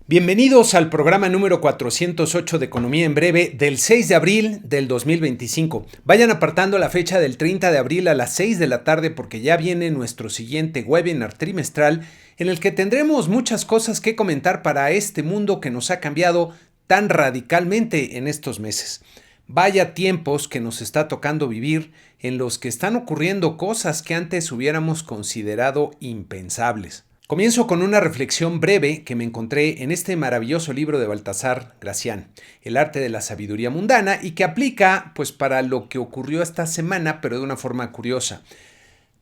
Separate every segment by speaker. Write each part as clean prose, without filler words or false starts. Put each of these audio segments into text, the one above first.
Speaker 1: Bienvenidos al programa número 408 de Economía en Breve del 6 de abril del 2025. Vayan apartando la fecha del 30 de abril a las 6 de la tarde porque ya viene nuestro siguiente webinar trimestral en el que tendremos muchas cosas que comentar para este mundo que nos ha cambiado tan radicalmente en estos meses. Vaya tiempos que nos está tocando vivir en los que están ocurriendo cosas que antes hubiéramos considerado impensables. Comienzo con una reflexión breve que me encontré en este maravilloso libro de Baltasar Gracián, El arte de la sabiduría mundana, y que aplica para lo que ocurrió esta semana, pero de una forma curiosa.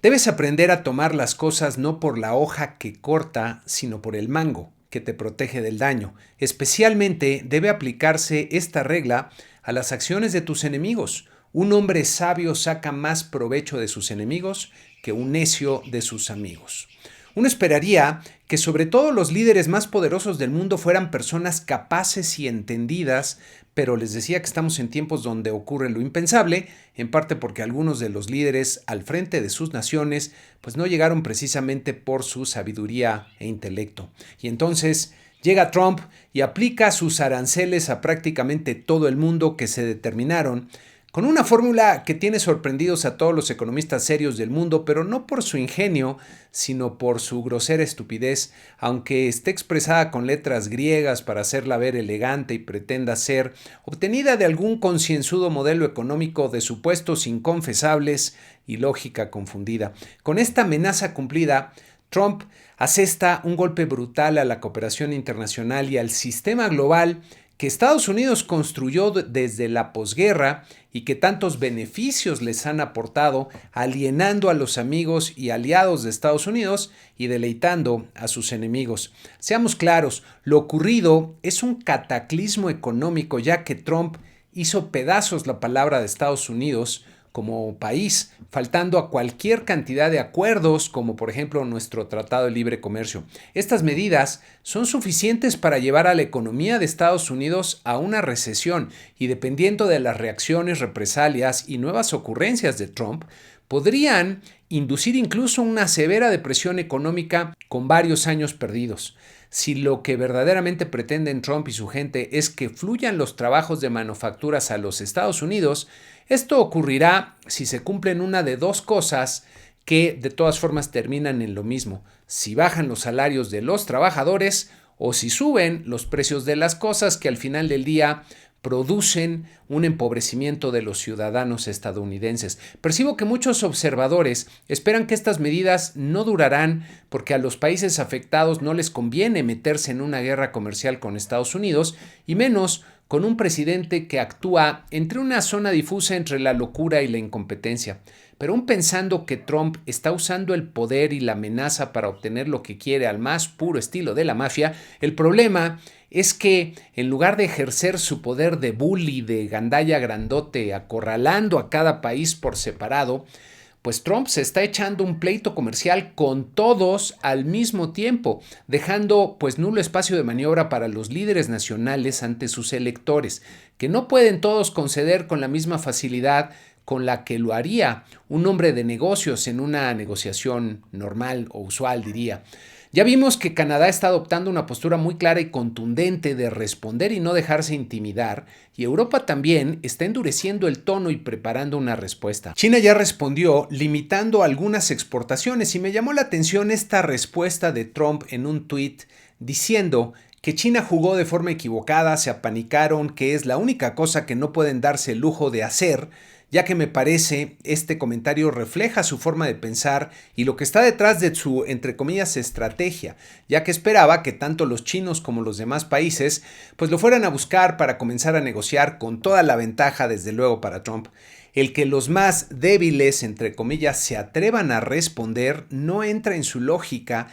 Speaker 1: Debes aprender a tomar las cosas no por la hoja que corta, sino por el mango, que te protege del daño. Especialmente debe aplicarse esta regla a las acciones de tus enemigos. Un hombre sabio saca más provecho de sus enemigos que un necio de sus amigos. Uno esperaría que sobre todo los líderes más poderosos del mundo fueran personas capaces y entendidas, pero les decía que estamos en tiempos donde ocurre lo impensable, en parte porque algunos de los líderes al frente de sus naciones no llegaron precisamente por su sabiduría e intelecto. Y entonces llega Trump y aplica sus aranceles a prácticamente todo el mundo que se determinaron, con una fórmula que tiene sorprendidos a todos los economistas serios del mundo, pero no por su ingenio, sino por su grosera estupidez, aunque esté expresada con letras griegas para hacerla ver elegante y pretenda ser obtenida de algún concienzudo modelo económico de supuestos inconfesables y lógica confundida. Con esta amenaza cumplida, Trump asesta un golpe brutal a la cooperación internacional y al sistema global que Estados Unidos construyó desde la posguerra y que tantos beneficios les han aportado, alienando a los amigos y aliados de Estados Unidos y deleitando a sus enemigos. Seamos claros, lo ocurrido es un cataclismo económico, ya que Trump hizo pedazos la palabra de Estados Unidos como país, faltando a cualquier cantidad de acuerdos, como por ejemplo nuestro Tratado de Libre Comercio. Estas medidas son suficientes para llevar a la economía de Estados Unidos a una recesión y, dependiendo de las reacciones, represalias y nuevas ocurrencias de Trump, podrían inducir incluso una severa depresión económica con varios años perdidos. Si lo que verdaderamente pretenden Trump y su gente es que fluyan los trabajos de manufacturas a los Estados Unidos, esto ocurrirá si se cumplen una de dos cosas que de todas formas terminan en lo mismo: si bajan los salarios de los trabajadores o si suben los precios de las cosas, que al final del día producen un empobrecimiento de los ciudadanos estadounidenses. Percibo que muchos observadores esperan que estas medidas no durarán porque a los países afectados no les conviene meterse en una guerra comercial con Estados Unidos, y menos con un presidente que actúa entre una zona difusa entre la locura y la incompetencia. Pero aún pensando que Trump está usando el poder y la amenaza para obtener lo que quiere al más puro estilo de la mafia, el problema es que en lugar de ejercer su poder de bully, de gandalla grandote, acorralando a cada país por separado, Trump se está echando un pleito comercial con todos al mismo tiempo, dejando nulo espacio de maniobra para los líderes nacionales ante sus electores, que no pueden todos conceder con la misma facilidad con la que lo haría un hombre de negocios en una negociación normal o usual, diría. Ya vimos que Canadá está adoptando una postura muy clara y contundente de responder y no dejarse intimidar, y Europa también está endureciendo el tono y preparando una respuesta. China ya respondió limitando algunas exportaciones, y me llamó la atención esta respuesta de Trump en un tuit diciendo que China jugó de forma equivocada, se apanicaron, que es la única cosa que no pueden darse el lujo de hacer, ya que me parece este comentario refleja su forma de pensar y lo que está detrás de su, entre comillas, estrategia, ya que esperaba que tanto los chinos como los demás países lo fueran a buscar para comenzar a negociar con toda la ventaja, desde luego, para Trump. El que los más débiles, entre comillas, se atrevan a responder no entra en su lógica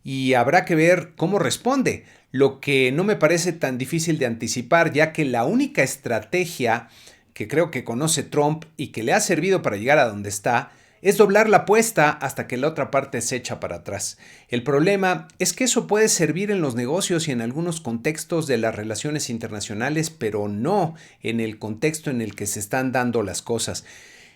Speaker 1: y habrá que ver cómo responde, lo que no me parece tan difícil de anticipar, ya que la única estrategia que creo que conoce Trump y que le ha servido para llegar a donde está, es doblar la apuesta hasta que la otra parte se echa para atrás. El problema es que eso puede servir en los negocios y en algunos contextos de las relaciones internacionales, pero no en el contexto en el que se están dando las cosas.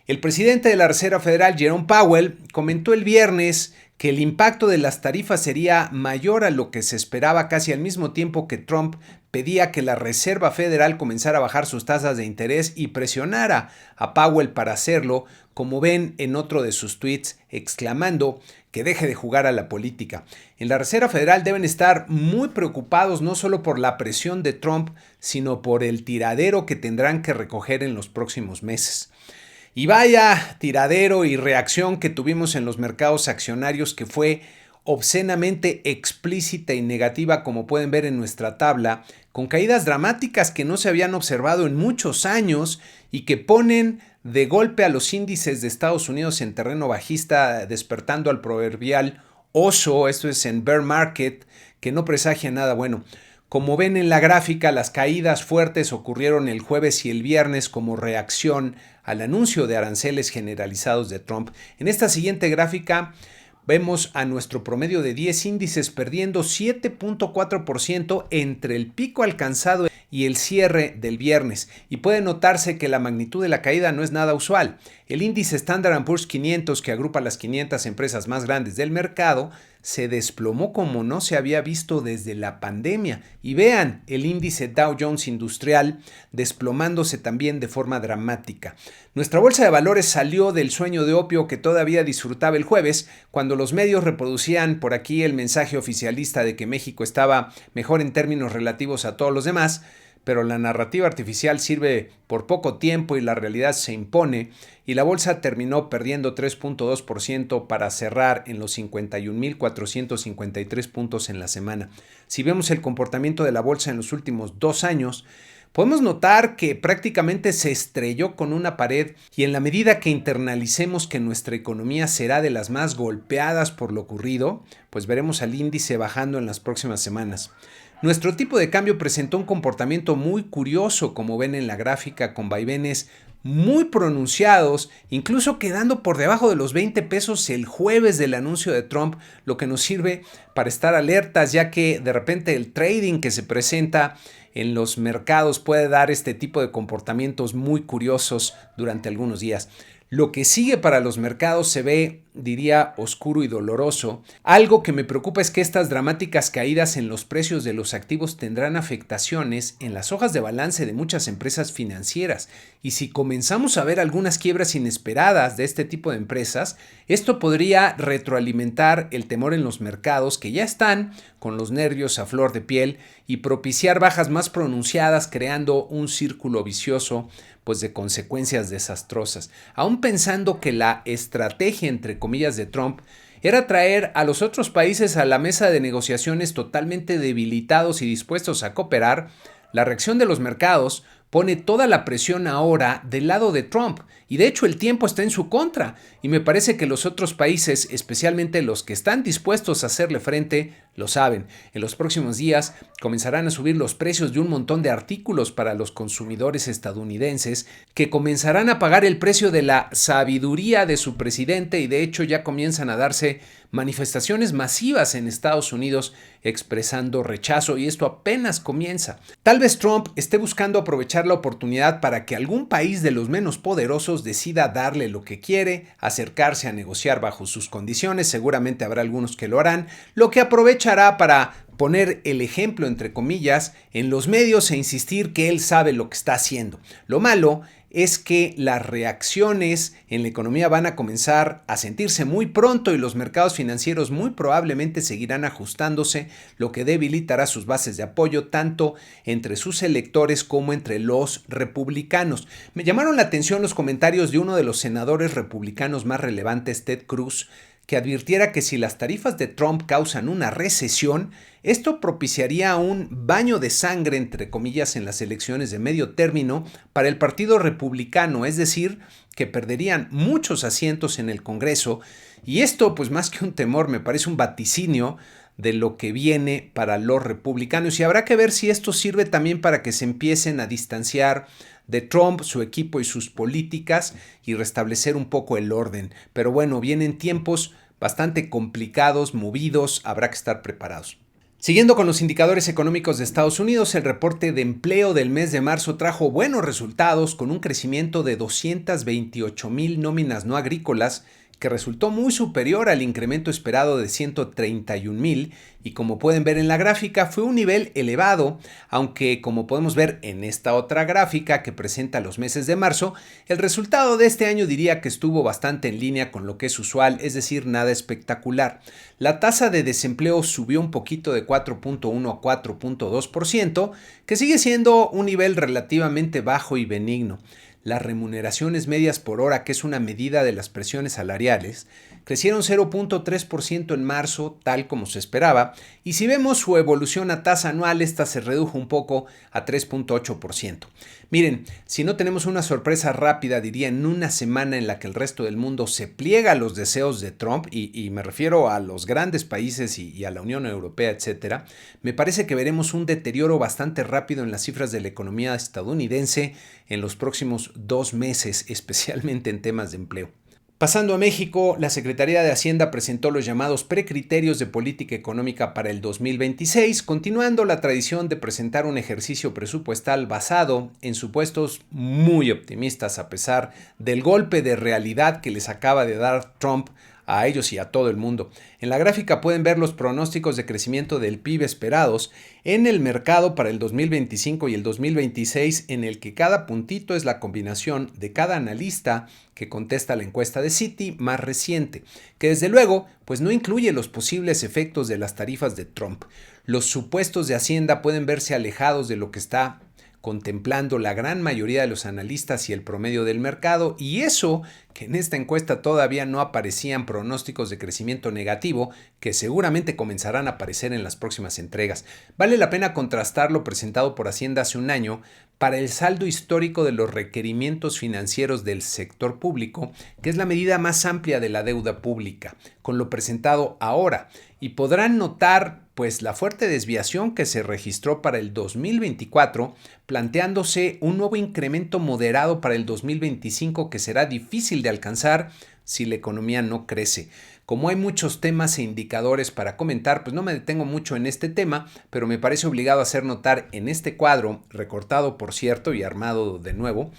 Speaker 1: El presidente de la Reserva Federal, Jerome Powell, comentó el viernes que el impacto de las tarifas sería mayor a lo que se esperaba casi al mismo tiempo que Trump pedía que la Reserva Federal comenzara a bajar sus tasas de interés y presionara a Powell para hacerlo, como ven en otro de sus tweets, exclamando que deje de jugar a la política. En la Reserva Federal deben estar muy preocupados no solo por la presión de Trump, sino por el tiradero que tendrán que recoger en los próximos meses. Y vaya tiradero y reacción que tuvimos en los mercados accionarios, que fue obscenamente explícita y negativa, como pueden ver en nuestra tabla, con caídas dramáticas que no se habían observado en muchos años y que ponen de golpe a los índices de Estados Unidos en terreno bajista, despertando al proverbial oso, esto es en bear market, que no presagia nada bueno. Como ven en la gráfica, las caídas fuertes ocurrieron el jueves y el viernes como reacción al anuncio de aranceles generalizados de Trump. En esta siguiente gráfica vemos a nuestro promedio de 10 índices perdiendo 7.4% entre el pico alcanzado y el cierre del viernes. Y puede notarse que la magnitud de la caída no es nada usual. El índice Standard & Poor's 500, que agrupa las 500 empresas más grandes del mercado, se desplomó como no se había visto desde la pandemia. Y vean el índice Dow Jones Industrial desplomándose también de forma dramática. Nuestra bolsa de valores salió del sueño de opio que todavía disfrutaba el jueves, cuando los medios reproducían por aquí el mensaje oficialista de que México estaba mejor en términos relativos a todos los demás, pero la narrativa artificial sirve por poco tiempo y la realidad se impone, y la bolsa terminó perdiendo 3.2% para cerrar en los 51.453 puntos en la semana. Si vemos el comportamiento de la bolsa en los últimos 2 años, podemos notar que prácticamente se estrelló con una pared, y en la medida que internalicemos que nuestra economía será de las más golpeadas por lo ocurrido, pues veremos al índice bajando en las próximas semanas. Nuestro tipo de cambio presentó un comportamiento muy curioso, como ven en la gráfica, con vaivenes muy pronunciados, incluso quedando por debajo de los 20 pesos el jueves del anuncio de Trump, lo que nos sirve para estar alertas, ya que de repente el trading que se presenta en los mercados puede dar este tipo de comportamientos muy curiosos durante algunos días. Lo que sigue para los mercados se ve, diría, oscuro y doloroso. Algo que me preocupa es que estas dramáticas caídas en los precios de los activos tendrán afectaciones en las hojas de balance de muchas empresas financieras. Y si comenzamos a ver algunas quiebras inesperadas de este tipo de empresas, esto podría retroalimentar el temor en los mercados, que ya están con los nervios a flor de piel, y propiciar bajas más pronunciadas, creando un círculo vicioso pues de consecuencias desastrosas. Aún pensando que la estrategia, entre comillas, de Trump era traer a los otros países a la mesa de negociaciones totalmente debilitados y dispuestos a cooperar, la reacción de los mercados pone toda la presión ahora del lado de Trump, y de hecho el tiempo está en su contra, y me parece que los otros países, especialmente los que están dispuestos a hacerle frente, lo saben. En los próximos días comenzarán a subir los precios de un montón de artículos para los consumidores estadounidenses, que comenzarán a pagar el precio de la sabiduría de su presidente, y de hecho ya comienzan a darse manifestaciones masivas en Estados Unidos expresando rechazo, y esto apenas comienza. Tal vez Trump esté buscando aprovechar la oportunidad para que algún país de los menos poderosos decida darle lo que quiere, acercarse a negociar bajo sus condiciones. Seguramente habrá algunos que lo harán, lo que aprovechará para poner el ejemplo, entre comillas, en los medios e insistir que él sabe lo que está haciendo. Lo malo es que las reacciones en la economía van a comenzar a sentirse muy pronto, y los mercados financieros muy probablemente seguirán ajustándose, lo que debilitará sus bases de apoyo tanto entre sus electores como entre los republicanos. Me llamaron la atención los comentarios de uno de los senadores republicanos más relevantes, Ted Cruz, que advirtiera que si las tarifas de Trump causan una recesión, esto propiciaría un baño de sangre, entre comillas, en las elecciones de medio término para el Partido Republicano, es decir, que perderían muchos asientos en el Congreso. Y esto, pues más que un temor, me parece un vaticinio de lo que viene para los republicanos, y habrá que ver si esto sirve también para que se empiecen a distanciar de Trump, su equipo y sus políticas, y restablecer un poco el orden. Pero bueno, vienen tiempos bastante complicados, movidos, habrá que estar preparados. Siguiendo con los indicadores económicos de Estados Unidos, el reporte de empleo del mes de marzo trajo buenos resultados, con un crecimiento de 228,000 nóminas no agrícolas, que resultó muy superior al incremento esperado de 131,000 y como pueden ver en la gráfica fue un nivel elevado, aunque como podemos ver en esta otra gráfica que presenta los meses de marzo, el resultado de este año diría que estuvo bastante en línea con lo que es usual, es decir, nada espectacular. La tasa de desempleo subió un poquito de 4.1 a 4.2%, que sigue siendo un nivel relativamente bajo y benigno. Las remuneraciones medias por hora, que es una medida de las presiones salariales, crecieron 0.3% en marzo, tal como se esperaba, y si vemos su evolución a tasa anual, esta se redujo un poco a 3.8%. Miren, si no tenemos una sorpresa rápida, diría en una semana en la que el resto del mundo se pliega a los deseos de Trump, y me refiero a los grandes países y a la Unión Europea, etcétera, me parece que veremos un deterioro bastante rápido en las cifras de la economía estadounidense en los próximos 2 meses, especialmente en temas de empleo. Pasando a México, la Secretaría de Hacienda presentó los llamados precriterios de política económica para el 2026, continuando la tradición de presentar un ejercicio presupuestal basado en supuestos muy optimistas a pesar del golpe de realidad que les acaba de dar Trump a ellos y a todo el mundo. En la gráfica pueden ver los pronósticos de crecimiento del PIB esperados en el mercado para el 2025 y el 2026, en el que cada puntito es la combinación de cada analista que contesta la encuesta de Citi más reciente, que desde luego pues no incluye los posibles efectos de las tarifas de Trump. Los supuestos de Hacienda pueden verse alejados de lo que está contemplando la gran mayoría de los analistas y el promedio del mercado, y eso que en esta encuesta todavía no aparecían pronósticos de crecimiento negativo que seguramente comenzarán a aparecer en las próximas entregas. Vale la pena contrastar lo presentado por Hacienda hace un año para el saldo histórico de los requerimientos financieros del sector público, que es la medida más amplia de la deuda pública, con lo presentado ahora, y podrán notar pues la fuerte desviación que se registró para el 2024, planteándose un nuevo incremento moderado para el 2025 que será difícil de alcanzar si la economía no crece. Como hay muchos temas e indicadores para comentar, pues no me detengo mucho en este tema, pero me parece obligado a hacer notar en este cuadro, recortado por cierto y armado de nuevo,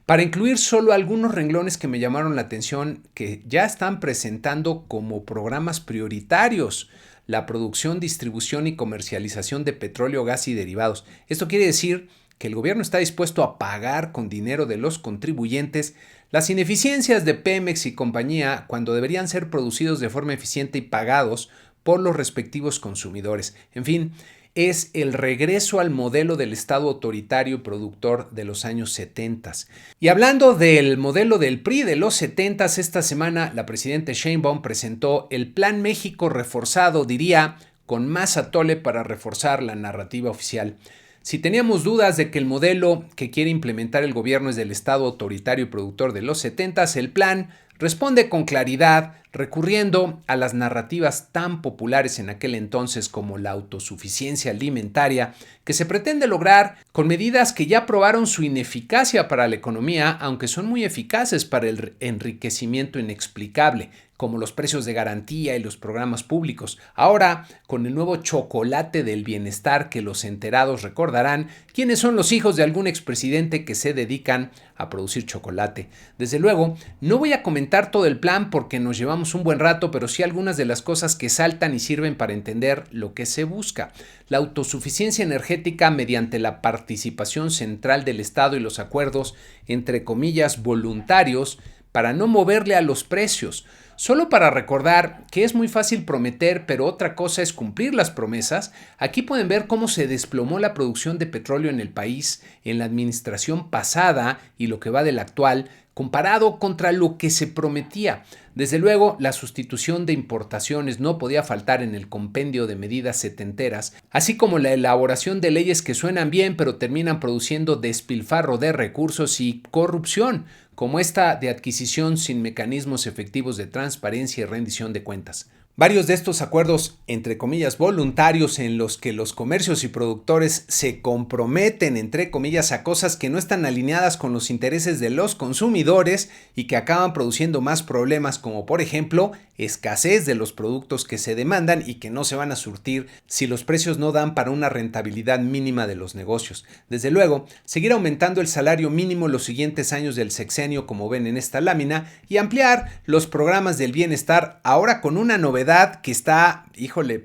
Speaker 1: para incluir solo algunos renglones que me llamaron la atención que ya están presentando como programas prioritarios: la producción, distribución y comercialización de petróleo, gas y derivados. Esto quiere decir que el gobierno está dispuesto a pagar con dinero de los contribuyentes las ineficiencias de Pemex y compañía cuando deberían ser producidos de forma eficiente y pagados por los respectivos consumidores. En fin, es el regreso al modelo del Estado autoritario y productor de los años 70. Y hablando del modelo del PRI de los 70, esta semana la presidenta Sheinbaum presentó el Plan México reforzado, diría, con más atole para reforzar la narrativa oficial. Si teníamos dudas de que el modelo que quiere implementar el gobierno es del Estado autoritario y productor de los 70, el plan responde con claridad, recurriendo a las narrativas tan populares en aquel entonces como la autosuficiencia alimentaria, que se pretende lograr con medidas que ya probaron su ineficacia para la economía, aunque son muy eficaces para el enriquecimiento inexplicable, como los precios de garantía y los programas públicos. Ahora, con el nuevo chocolate del bienestar que los enterados recordarán, quiénes son los hijos de algún expresidente que se dedican a producir chocolate. Desde luego, no voy a comentar todo el plan porque nos llevamos un buen rato, pero sí algunas de las cosas que saltan y sirven para entender lo que se busca. La autosuficiencia energética mediante la participación central del Estado y los acuerdos, entre comillas, voluntarios, para no moverle a los precios. Solo para recordar que es muy fácil prometer, pero otra cosa es cumplir las promesas, aquí pueden ver cómo se desplomó la producción de petróleo en el país en la administración pasada y lo que va de la actual, comparado contra lo que se prometía. Desde luego, la sustitución de importaciones no podía faltar en el compendio de medidas setenteras, así como la elaboración de leyes que suenan bien pero terminan produciendo despilfarro de recursos y corrupción, como esta de adquisición sin mecanismos efectivos de transparencia y rendición de cuentas. Varios de estos acuerdos, entre comillas, voluntarios en los que los comercios y productores se comprometen, entre comillas, a cosas que no están alineadas con los intereses de los consumidores y que acaban produciendo más problemas, como por ejemplo, escasez de los productos que se demandan y que no se van a surtir si los precios no dan para una rentabilidad mínima de los negocios. Desde luego, seguir aumentando el salario mínimo los siguientes años del sexenio, como ven en esta lámina, y ampliar los programas del bienestar, ahora con una novedad que está,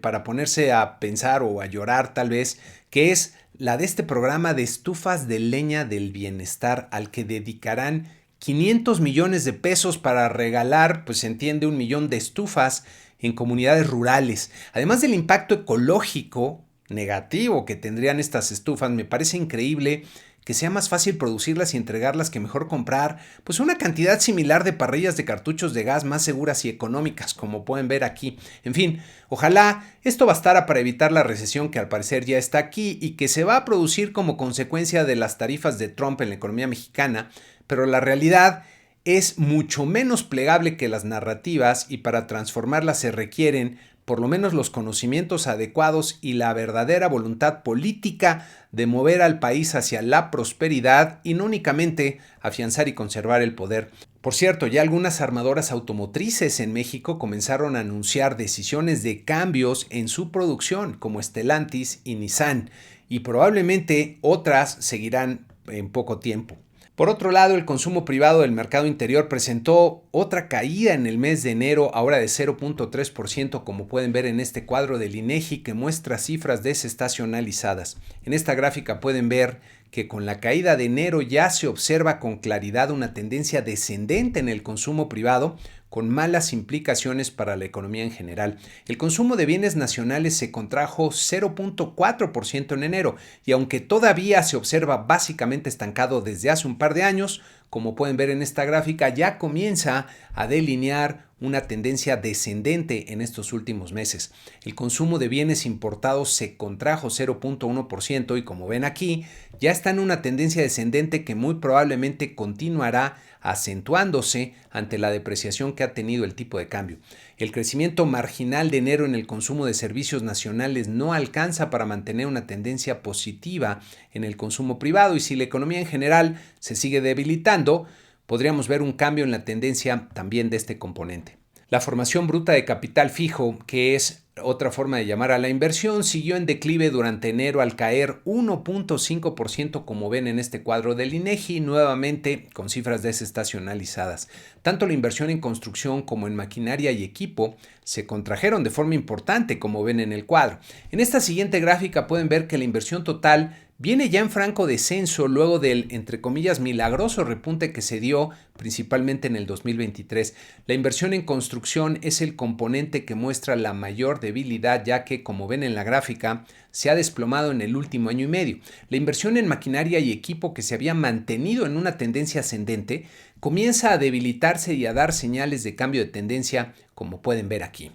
Speaker 1: para ponerse a pensar o a llorar tal vez, que es la de este programa de estufas de leña del bienestar, al que dedicarán 500 millones de pesos para regalar, pues se entiende, 1 millón de estufas en comunidades rurales. Además del impacto ecológico negativo que tendrían estas estufas, me parece increíble que sea más fácil producirlas y entregarlas que mejor comprar pues una cantidad similar de parrillas de cartuchos de gas más seguras y económicas, como pueden ver aquí. En fin, ojalá esto bastara para evitar la recesión que al parecer ya está aquí y que se va a producir como consecuencia de las tarifas de Trump en la economía mexicana, pero la realidad es mucho menos plegable que las narrativas y para transformarlas se requieren por lo menos los conocimientos adecuados y la verdadera voluntad política de mover al país hacia la prosperidad y no únicamente afianzar y conservar el poder. Por cierto, ya algunas armadoras automotrices en México comenzaron a anunciar decisiones de cambios en su producción, como Stellantis y Nissan, y probablemente otras seguirán en poco tiempo. Por otro lado, el consumo privado del mercado interior presentó otra caída en el mes de enero, ahora de 0.3%, como pueden ver en este cuadro del INEGI que muestra cifras desestacionalizadas. En esta gráfica pueden ver que con la caída de enero ya se observa con claridad una tendencia descendente en el consumo privado, con malas implicaciones para la economía en general. El consumo de bienes nacionales se contrajo 0.4% en enero y aunque todavía se observa básicamente estancado desde hace un par de años, como pueden ver en esta gráfica, ya comienza a delinear una tendencia descendente en estos últimos meses. El consumo de bienes importados se contrajo 0.1% y como ven aquí, ya está en una tendencia descendente que muy probablemente continuará acentuándose ante la depreciación que ha tenido el tipo de cambio. El crecimiento marginal de enero en el consumo de servicios nacionales no alcanza para mantener una tendencia positiva en el consumo privado y si la economía en general se sigue debilitando, podríamos ver un cambio en la tendencia también de este componente. La formación bruta de capital fijo, que es otra forma de llamar a la inversión, siguió en declive durante enero al caer 1.5%, como ven en este cuadro del INEGI, nuevamente con cifras desestacionalizadas. Tanto la inversión en construcción como en maquinaria y equipo se contrajeron de forma importante, como ven en el cuadro. En esta siguiente gráfica pueden ver que la inversión total viene ya en franco descenso luego del, entre comillas, milagroso repunte que se dio principalmente en el 2023. La inversión en construcción es el componente que muestra la mayor debilidad, ya que, como ven en la gráfica, se ha desplomado en el último año y medio. La inversión en maquinaria y equipo, que se había mantenido en una tendencia ascendente, comienza a debilitarse y a dar señales de cambio de tendencia, como pueden ver aquí.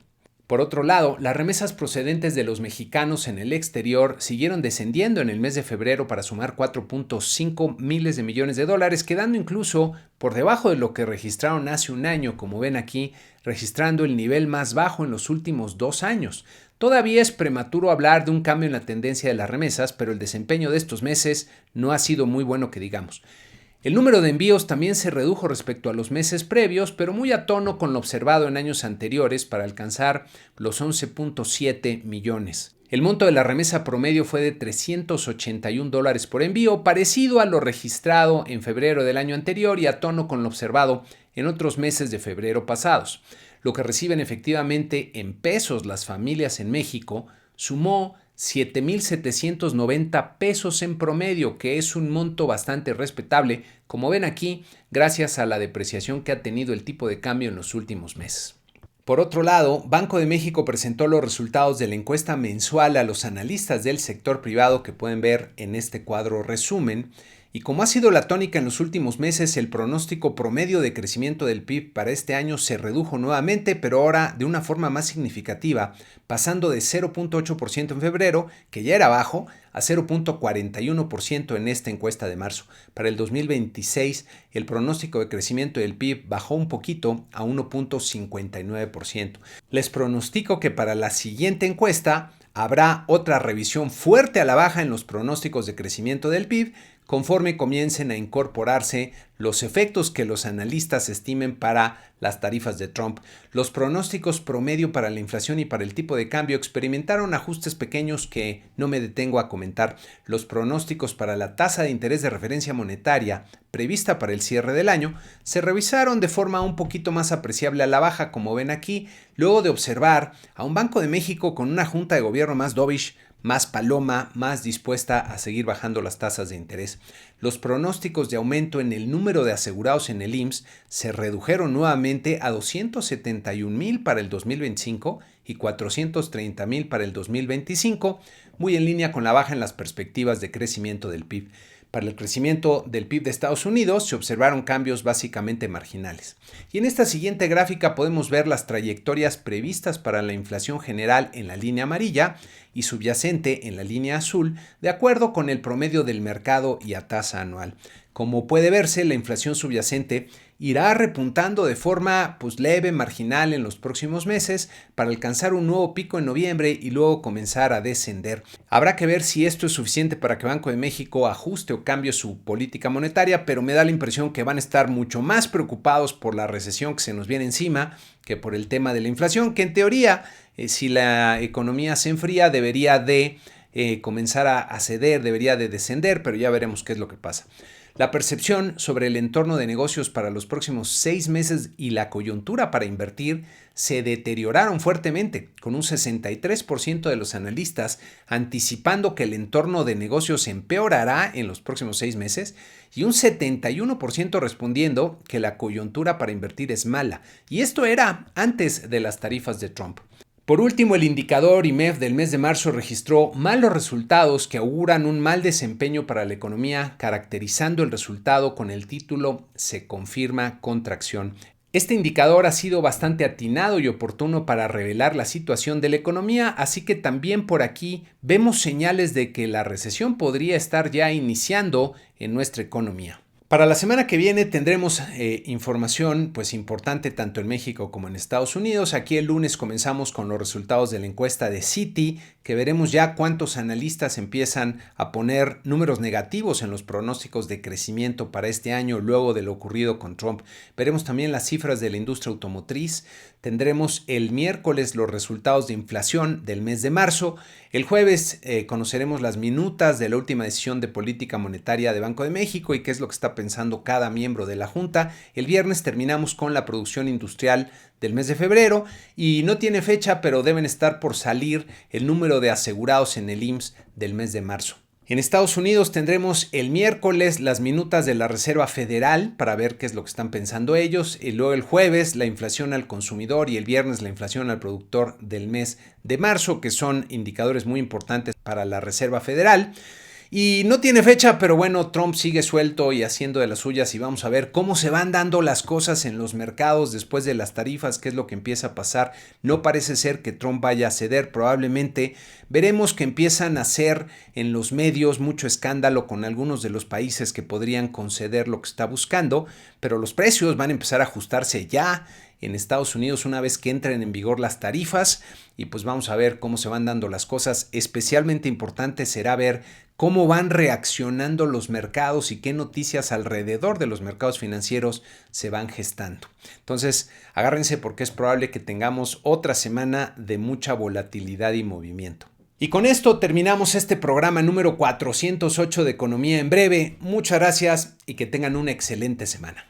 Speaker 1: Por otro lado, las remesas procedentes de los mexicanos en el exterior siguieron descendiendo en el mes de febrero para sumar 4.5 miles de millones de dólares, quedando incluso por debajo de lo que registraron hace un año, como ven aquí, registrando el nivel más bajo en los últimos 2 años. Todavía es prematuro hablar de un cambio en la tendencia de las remesas, pero el desempeño de estos meses no ha sido muy bueno que digamos. El número de envíos también se redujo respecto a los meses previos, pero muy a tono con lo observado en años anteriores para alcanzar los 11.7 millones. El monto de la remesa promedio fue de $381 por envío, parecido a lo registrado en febrero del año anterior y a tono con lo observado en otros meses de febrero pasados. Lo que reciben efectivamente en pesos las familias en México sumó 7,790 pesos en promedio, que es un monto bastante respetable, como ven aquí, gracias a la depreciación que ha tenido el tipo de cambio en los últimos meses. Por otro lado, Banco de México presentó los resultados de la encuesta mensual a los analistas del sector privado que pueden ver en este cuadro resumen Y como ha sido la tónica en los últimos meses, el pronóstico promedio de crecimiento del PIB para este año se redujo nuevamente, pero ahora de una forma más significativa, pasando de 0.8% en febrero, que ya era bajo, a 0.41% en esta encuesta de marzo. Para el 2026, el pronóstico de crecimiento del PIB bajó un poquito a 1.59%. Les pronostico que para la siguiente encuesta habrá otra revisión fuerte a la baja en los pronósticos de crecimiento del PIB, conforme comiencen a incorporarse los efectos que los analistas estimen para las tarifas de Trump. Los pronósticos promedio para la inflación y para el tipo de cambio experimentaron ajustes pequeños que no me detengo a comentar. Los pronósticos para la tasa de interés de referencia monetaria prevista para el cierre del año se revisaron de forma un poquito más apreciable a la baja, como ven aquí, luego de observar a un Banco de México con una junta de gobierno más dovish, más paloma, más dispuesta a seguir bajando las tasas de interés. Los pronósticos de aumento en el número de asegurados en el IMSS se redujeron nuevamente a 271,000 para el 2025 y 430,000 para el 2025, muy en línea con la baja en las perspectivas de crecimiento del PIB. Para el crecimiento del PIB de Estados Unidos se observaron cambios básicamente marginales. Y en esta siguiente gráfica podemos ver las trayectorias previstas para la inflación general en la línea amarilla y subyacente en la línea azul, de acuerdo con el promedio del mercado y a tasa anual. Como puede verse, la inflación subyacente irá repuntando de forma leve, marginal en los próximos meses para alcanzar un nuevo pico en noviembre y luego comenzar a descender. Habrá que ver si esto es suficiente para que Banco de México ajuste o cambie su política monetaria, pero me da la impresión que van a estar mucho más preocupados por la recesión que se nos viene encima que por el tema de la inflación, que en teoría, si la economía se enfría, debería de comenzar a ceder, debería de descender, pero ya veremos qué es lo que pasa. La percepción sobre el entorno de negocios para los próximos 6 meses y la coyuntura para invertir se deterioraron fuertemente, con un 63% de los analistas anticipando que el entorno de negocios empeorará en los próximos 6 meses y un 71% respondiendo que la coyuntura para invertir es mala. Y esto era antes de las tarifas de Trump. Por último, el indicador IMEF del mes de marzo registró malos resultados que auguran un mal desempeño para la economía, caracterizando el resultado con el título "Se confirma contracción". Este indicador ha sido bastante atinado y oportuno para revelar la situación de la economía, así que también por aquí vemos señales de que la recesión podría estar ya iniciando en nuestra economía. Para la semana que viene tendremos información importante tanto en México como en Estados Unidos. Aquí el lunes comenzamos con los resultados de la encuesta de Citi, que veremos ya cuántos analistas empiezan a poner números negativos en los pronósticos de crecimiento para este año luego de lo ocurrido con Trump. Veremos también las cifras de la industria automotriz. Tendremos el miércoles los resultados de inflación del mes de marzo. El jueves conoceremos las minutas de la última decisión de política monetaria de Banco de México y qué es lo que está pensando cada miembro de la Junta. El viernes terminamos con la producción industrial del mes de febrero y no tiene fecha, pero deben estar por salir el número de asegurados en el IMSS del mes de marzo. En Estados Unidos tendremos el miércoles las minutas de la Reserva Federal para ver qué es lo que están pensando ellos, y luego el jueves la inflación al consumidor y el viernes la inflación al productor del mes de marzo, que son indicadores muy importantes para la Reserva Federal. Y no tiene fecha, pero bueno, Trump sigue suelto y haciendo de las suyas y vamos a ver cómo se van dando las cosas en los mercados después de las tarifas, qué es lo que empieza a pasar. No parece ser que Trump vaya a ceder, probablemente veremos que empiezan a hacer en los medios mucho escándalo con algunos de los países que podrían conceder lo que está buscando, pero los precios van a empezar a ajustarse ya en Estados Unidos una vez que entren en vigor las tarifas y pues vamos a ver cómo se van dando las cosas. Especialmente importante será ver cómo van reaccionando los mercados y qué noticias alrededor de los mercados financieros se van gestando. Entonces, agárrense porque es probable que tengamos otra semana de mucha volatilidad y movimiento. Y con esto terminamos este programa número 408 de Economía en Breve. Muchas gracias y que tengan una excelente semana.